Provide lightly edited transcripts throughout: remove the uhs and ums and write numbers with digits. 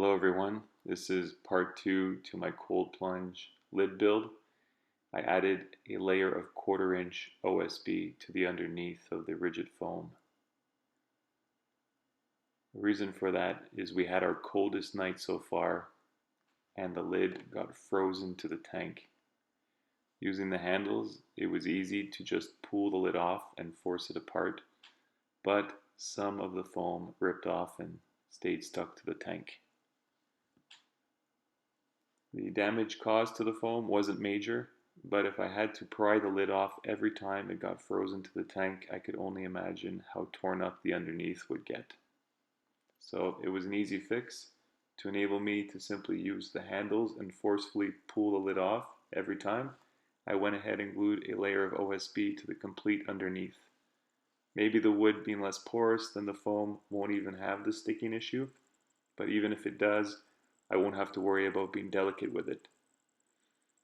Hello everyone, this is part 2 to my cold plunge lid build. I added a layer of 1/4 inch OSB to the underneath of the rigid foam. The reason for that is we had our coldest night so far and the lid got frozen to the tank. Using the handles, it was easy to just pull the lid off and force it apart, but some of the foam ripped off and stayed stuck to the tank. The damage caused to the foam wasn't major, but if I had to pry the lid off every time it got frozen to the tank, I could only imagine how torn up the underneath would get. So it was an easy fix to enable me to simply use the handles and forcefully pull the lid off every time. I went ahead and glued a layer of OSB to the complete underneath. Maybe the wood being less porous than the foam won't even have the sticking issue, but even if it does, I won't have to worry about being delicate with it.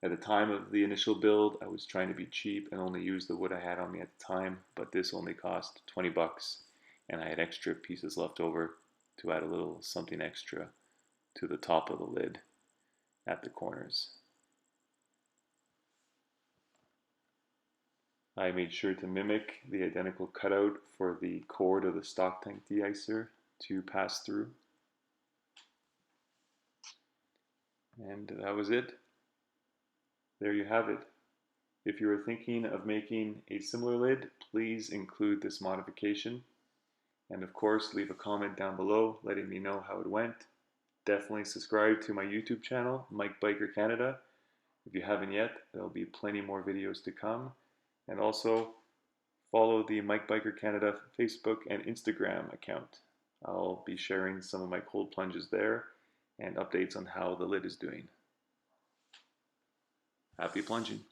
At the time of the initial build, I was trying to be cheap and only use the wood I had on me at the time, but this only cost 20 bucks and I had extra pieces left over to add a little something extra to the top of the lid at the corners. I made sure to mimic the identical cutout for the cord of the stock tank de-icer to pass through. And that was it. There you have it. If you are thinking of making a similar lid, please include this modification. And of course, leave a comment down below letting me know how it went. Definitely subscribe to my YouTube channel, Mike Biker Canada. If you haven't yet, there'll be plenty more videos to come. And also, follow the Mike Biker Canada Facebook and Instagram account. I'll be sharing some of my cold plunges there and updates on how the lid is doing. Happy plunging!